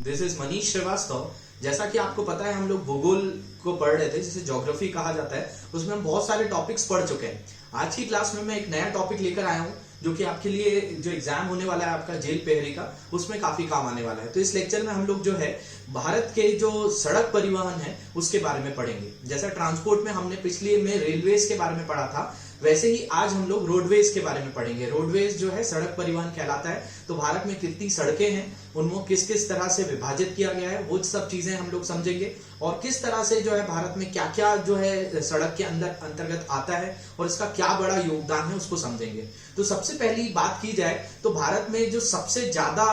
This is Manish Srivastava. जैसा कि आपको पता है हम लोग भूगोल को पढ़ रहे थे, जिसे ज्योग्राफी कहा जाता है, उसमें हम बहुत सारे टॉपिक्स पढ़ चुके हैं। आज की क्लास में मैं एक नया टॉपिक लेकर आया हूं जो कि आपके लिए जो एग्जाम होने वाला है आपका जेल पेहरी का, उसमें काफी काम आने वाला है। तो इस लेक्चर में हम लोग जो है भारत के जो सड़क परिवहन है उसके बारे में पढ़ेंगे। जैसा ट्रांसपोर्ट में हमने पिछले में रेलवेज के बारे में पढ़ा था, वैसे ही आज हम लोग रोडवेज के बारे में पढ़ेंगे। रोडवेज जो है सड़क परिवहन कहलाता है। तो भारत में कितनी सड़कें हैं, उनको किस किस तरह से विभाजित किया गया है, वो सब चीजें हम लोग समझेंगे। और किस तरह से जो है भारत में क्या क्या जो है सड़क के अंतर्गत आता है और इसका क्या बड़ा योगदान है उसको समझेंगे। तो सबसे पहली बात की जाए तो भारत में जो सबसे ज्यादा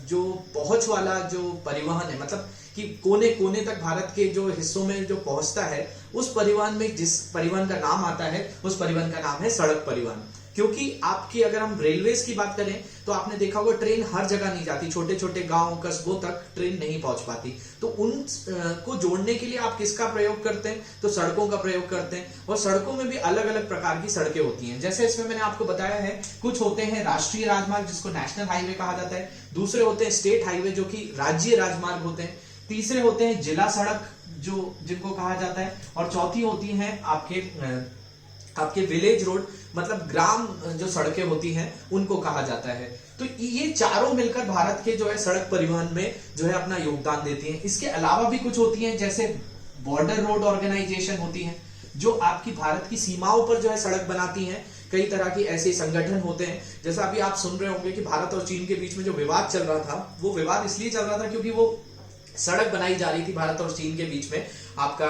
जो पहुंच वाला जो परिवहन है, मतलब कि कोने कोने तक भारत के जो हिस्सों में जो पहुंचता है, उस परिवहन में जिस परिवहन का नाम आता है उस परिवहन का नाम है सड़क परिवहन। क्योंकि आपकी अगर हम रेलवेज की बात करें तो आपने देखा होगा ट्रेन हर जगह नहीं जाती, छोटे छोटे गांव कस्बों तक ट्रेन नहीं पहुंच पाती। तो उन को जोड़ने के लिए आप किसका प्रयोग करते हैं, तो सड़कों का प्रयोग करते हैं। और सड़कों में भी अलग अलग प्रकार की सड़कें होती हैं। जैसे इसमें मैंने आपको बताया है, कुछ होते हैं राष्ट्रीय राजमार्ग जिसको नेशनल हाईवे कहा जाता है, दूसरे होते हैं स्टेट हाईवे जो कि राज्य राजमार्ग होते हैं, तीसरे होते हैं जिला सड़क जो जिनको कहा जाता है, और चौथी होती हैं आपके विलेज रोड, मतलब ग्राम जो सड़कें होती हैं उनको कहा जाता है। तो ये चारों मिलकर भारत के जो है सड़क परिवहन में जो है अपना योगदान देती हैं। इसके अलावा भी कुछ होती हैं, जैसे बॉर्डर रोड ऑर्गेनाइजेशन होती हैं जो आपकी भारत की सीमाओं पर जो है सड़क बनाती हैं। कई तरह की ऐसे संगठन होते हैं। जैसा अभी आप सुन रहे होंगे कि भारत और चीन के बीच में जो विवाद चल रहा था, वो विवाद इसलिए चल रहा था क्योंकि वो सड़क बनाई जा रही थी भारत और चीन के बीच में, आपका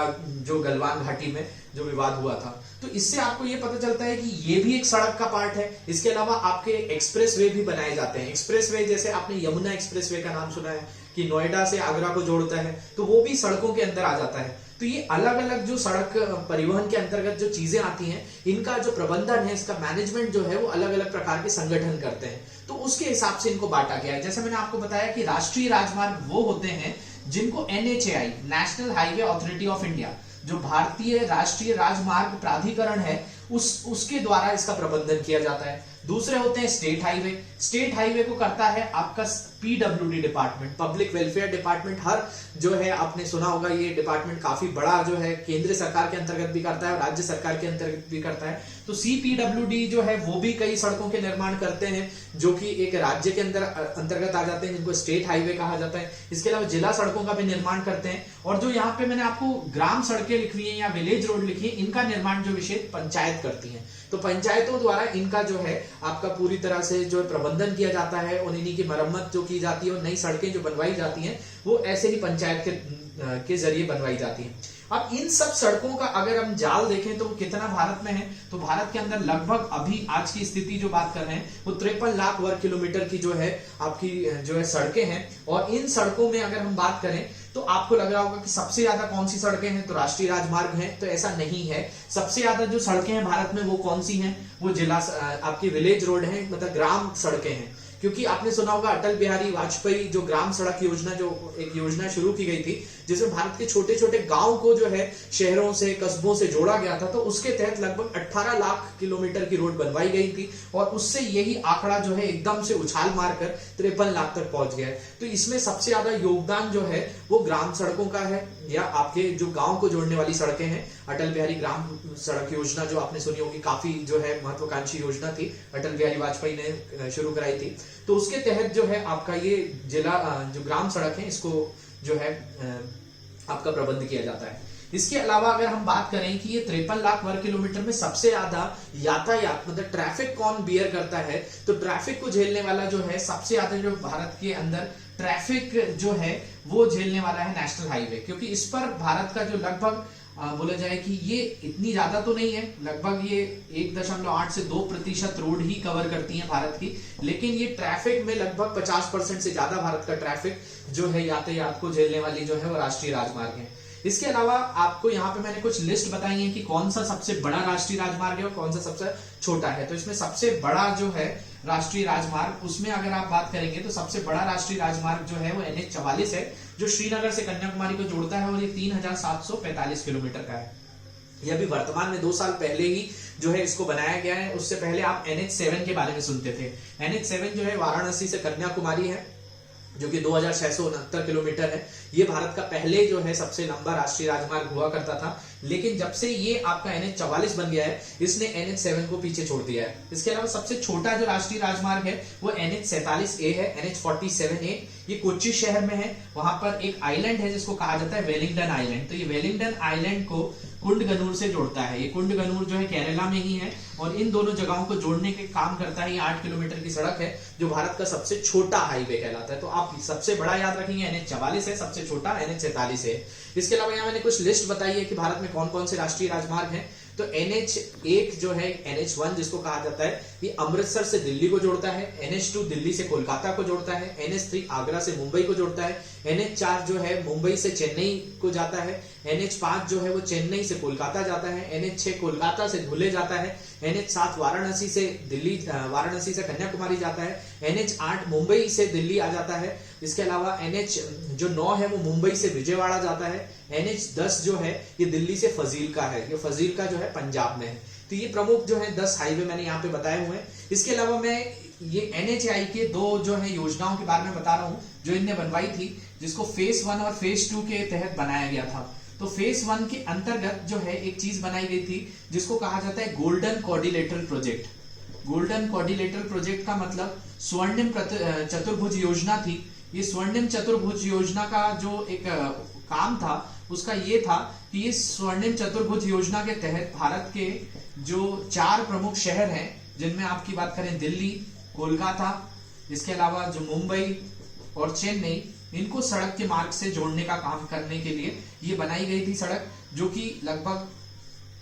जो गलवान घाटी में जो विवाद हुआ था। तो इससे आपको ये पता चलता है कि ये भी एक सड़क का पार्ट है। इसके अलावा आपके एक्सप्रेस वे भी बनाए जाते हैं। एक्सप्रेस वे जैसे आपने यमुना एक्सप्रेस वे का नाम सुना है कि नोएडा से आगरा को जोड़ता है, तो वो भी सड़कों के अंदर आ जाता है। तो ये अलग अलग जो सड़क परिवहन के अंतर्गत जो चीजें आती हैं, इनका जो प्रबंधन है, इसका मैनेजमेंट जो है वो अलग अलग प्रकार के संगठन करते हैं। तो उसके हिसाब से इनको बांटा गया है। जैसे मैंने आपको बताया कि राष्ट्रीय राजमार्ग वो होते हैं जिनको NHAI, national highway authority of India, जो भारतीय राष्ट्रीय राजमार्ग प्राधिकरण है, उसके द्वारा इसका प्रबंधन किया जाता है। दूसरे होते हैं स्टेट हाईवे। स्टेट हाईवे को करता है आपका PWD department, public welfare department. हर जो है आपने सुना होगा, ये डिपार्टमेंट काफी बड़ा जो है केंद्र सरकार के अंतर्गत भी करता है और राज्य सरकार के अंतर्गत भी करता है। तो CPWD जो है वो भी कई सड़कों के निर्माण करते हैं जो कि एक राज्य के अंतर्गत आ जाते हैं, जिनको स्टेट हाईवे कहा जाता है। इसके अलावा जिला सड़कों का भी निर्माण करते हैं। और जो यहाँ पे मैंने आपको ग्राम सड़कें लिखी है या विलेज रोड लिखी है, इनका निर्माण जो विशेष पंचायत करती है। तो पंचायतों द्वारा इनका जो है आपका पूरी तरह से जो प्रबंधन किया जाता है और इन्हीं की मरम्मत जो की जाती है और नई सड़कें जो बनवाई जाती हैं वो ऐसे ही पंचायत के जरिए बनवाई जाती हैं। अब इन सब सड़कों का अगर हम जाल देखें तो कितना भारत में है, तो भारत के अंदर लगभग अभी आज की स्थिति जो बात कर रहे हैं वो 53 लाख वर्ग किलोमीटर की जो है आपकी जो है सड़कें हैं। और इन सड़कों में अगर हम बात करें तो आपको लग रहा होगा कि सबसे ज्यादा कौन सी सड़कें हैं, तो राष्ट्रीय राजमार्ग हैं। तो ऐसा नहीं है। सबसे ज्यादा जो सड़कें हैं भारत में वो कौन सी हैं, वो जिला आपकी विलेज रोड है, मतलब ग्राम सड़कें हैं। क्योंकि आपने सुना होगा अटल बिहारी वाजपेयी जो ग्राम सड़क योजना, जो एक योजना शुरू की गई थी जिसमें भारत के छोटे छोटे गांव को जो है शहरों से कस्बों से जोड़ा गया था। तो उसके तहत लगभग 18 लाख किलोमीटर की रोड बनवाई गई थी और उससे यही आंकड़ा जो है एकदम से उछाल मारकर 53 लाख तक पहुंच गया है। तो इसमें सबसे ज्यादा योगदान जो है वो ग्राम सड़कों का है, या आपके जो गांव को जोड़ने वाली सड़कें हैं। अटल बिहारी ग्राम सड़क योजना जो आपने सुनी होगी, काफी जो है महत्वाकांक्षी योजना थी, अटल बिहारी वाजपेयी ने शुरू कराई थी। तो उसके तहत जो है आपका ये जिला जो ग्राम सड़क है इसको जो है आपका प्रबंध किया जाता है। इसके अलावा अगर हम बात करें कि ये 53 लाख वर्ग किलोमीटर में सबसे ज्यादा यातायात मतलब ट्रैफिक कौन बियर करता है, तो ट्रैफिक को झेलने वाला जो है सबसे ज्यादा जो भारत के अंदर ट्रैफिक जो है वो झेलने वाला है नेशनल हाईवे। क्योंकि इस पर भारत का जो लगभग बोला जाए कि ये इतनी ज्यादा तो नहीं है, लगभग ये 1.8 से 2% रोड ही कवर करती है भारत की, लेकिन ये ट्रैफिक में लगभग 50% से ज्यादा भारत का ट्रैफिक जो है यातायात को झेलने वाली जो है वो राष्ट्रीय राजमार्ग है। इसके अलावा आपको यहाँ पे मैंने कुछ लिस्ट बताई है कि कौन सा सबसे बड़ा राष्ट्रीय राजमार्ग है और कौन सा सबसे छोटा है। तो इसमें सबसे बड़ा जो है राष्ट्रीय राजमार्ग, उसमें अगर आप बात करेंगे तो सबसे बड़ा राष्ट्रीय राजमार्ग जो है वो NH44 है, जो श्रीनगर से कन्याकुमारी को जोड़ता है और ये 3745 किलोमीटर का है। यह भी वर्तमान में 2 साल पहले ही जो है इसको बनाया गया है। उससे पहले आप NH7 के बारे में सुनते थे। NH7 जो है वाराणसी से कन्याकुमारी है जो कि 2669 किलोमीटर है। ये भारत का पहले जो है सबसे लंबा राष्ट्रीय राजमार्ग हुआ करता था, लेकिन जब से ये आपका NH44 बन गया है, इसने NH7 को पीछे छोड़ दिया है। इसके अलावा सबसे छोटा जो राष्ट्रीय राजमार्ग है वो NH47A है, NH47A। ये कोच्चि शहर में है। वहां पर एक आइलैंड है जिसको कहा जाता है वेलिंगटन आइलैंड। तो ये वेलिंगटन आइलैंड को कुंडगनूर से जोड़ता है। ये कुंडगनूर जो है केरला में ही है और इन दोनों जगहों को जोड़ने के काम करता है। ये 8 किलोमीटर की सड़क है जो भारत का सबसे छोटा हाईवे कहलाता है। तो आप सबसे बड़ा याद रखेंगे NH44 है, सबसे छोटा NH47 है। इसके अलावा यहाँ मैंने कुछ लिस्ट बताई है कि भारत में कौन कौन से राष्ट्रीय राजमार्ग हैं। तो NH1 जो है, NH1 जिसको कहा जाता है, ये अमृतसर से दिल्ली को जोड़ता है। NH2 दिल्ली से कोलकाता को जोड़ता है। NH3 आगरा से मुंबई को जोड़ता है। NH4 जो है मुंबई से चेन्नई को जाता है। NH5 जो है वो चेन्नई से कोलकाता जाता है। NH6 कोलकाता से धुले जाता है। NH7 वाराणसी से दिल्ली, वाराणसी से कन्याकुमारी जाता है। NH8 मुंबई से दिल्ली आ जाता है। इसके अलावा NH9 है वो मुंबई से विजयवाड़ा जाता है। NH10 जो है ये दिल्ली से फजील्का है। ये फजील्का जो है पंजाब में है। तो ये प्रमुख जो है 10 हाईवे मैंने यहाँ पे बताए हुए हैं। इसके अलावा मैं ये NHAI के 2 जो है योजनाओं के बारे में बता रहा हूँ जो इनने बनवाई थी, जिसको फेज 1 और फेज 2 के तहत बनाया गया था। तो फेज 1 के अंतर्गत जो है एक चीज बनाई गई थी जिसको कहा जाता है golden quadrilateral project. Golden quadrilateral project का मतलब स्वर्णिम चतुर्भुज योजना थी। ये स्वर्णिम चतुर्भुज योजना का जो एक काम था उसका ये था कि ये स्वर्णिम चतुर्भुज योजना के तहत भारत के जो 4 प्रमुख शहर हैं, जिनमें आपकी बात करें दिल्ली, कोलकाता, इसके अलावा जो मुंबई और चेन्नई, इनको सड़क के मार्ग से जोड़ने का काम करने के लिए ये बनाई गई थी सड़क, जो कि लगभग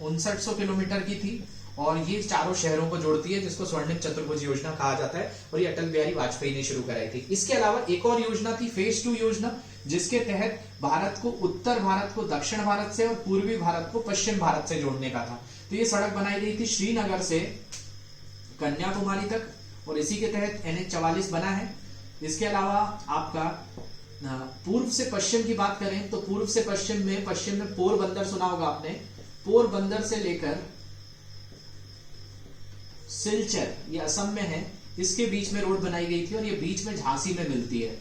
5900 किलोमीटर की थी और ये चारों शहरों को जोड़ती है, जिसको स्वर्णिम चतुर्भुज योजना कहा जाता है और ये अटल बिहारी वाजपेयी ने शुरू कराई थी। इसके अलावा एक और योजना थी फेज 2 योजना, जिसके तहत भारत को उत्तर भारत को दक्षिण भारत से और पूर्वी भारत को पश्चिम भारत से जोड़ने का था। तो ये सड़क बनाई गई थी श्रीनगर से कन्याकुमारी तक और इसी के तहत NH44 बना है। इसके अलावा आपका पूर्व से पश्चिम की बात करें तो पूर्व से पश्चिम में पोरबंदर सुना होगा आपने। पोरबंदर से लेकर सिलचर, ये असम में है, इसके बीच में रोड बनाई गई थी और ये बीच में झांसी में मिलती है।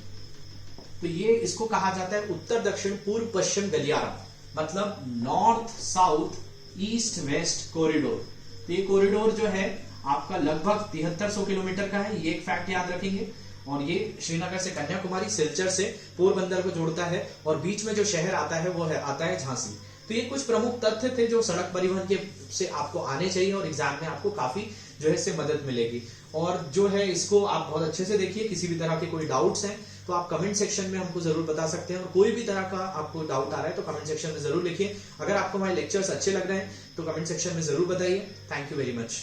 तो ये इसको कहा जाता है उत्तर दक्षिण पूर्व पश्चिम गलियारा, मतलब north south east west corridor. तो ये कॉरिडोर जो है आपका लगभग 7300 किलोमीटर का है, ये एक फैक्ट याद रखेंगे। और ये श्रीनगर से कन्याकुमारी, सिलचर से पोरबंदर को जोड़ता है और बीच में जो शहर आता है वो आता है झांसी। तो ये कुछ प्रमुख तथ्य थे जो सड़क परिवहन के से आपको आने चाहिए और एग्जाम में आपको काफी जो है इससे मदद मिलेगी। और जो है इसको आप बहुत अच्छे से देखिए। किसी भी तरह के कोई डाउट्स हैं तो आप कमेंट सेक्शन में हमको जरूर बता सकते हैं और कोई भी तरह का आपको डाउट आ रहा है तो कमेंट सेक्शन में जरूर लिखिए। अगर आपको हमारे लेक्चर्स अच्छे लग रहे हैं तो कमेंट सेक्शन में जरूर बताइए। Thank you very much.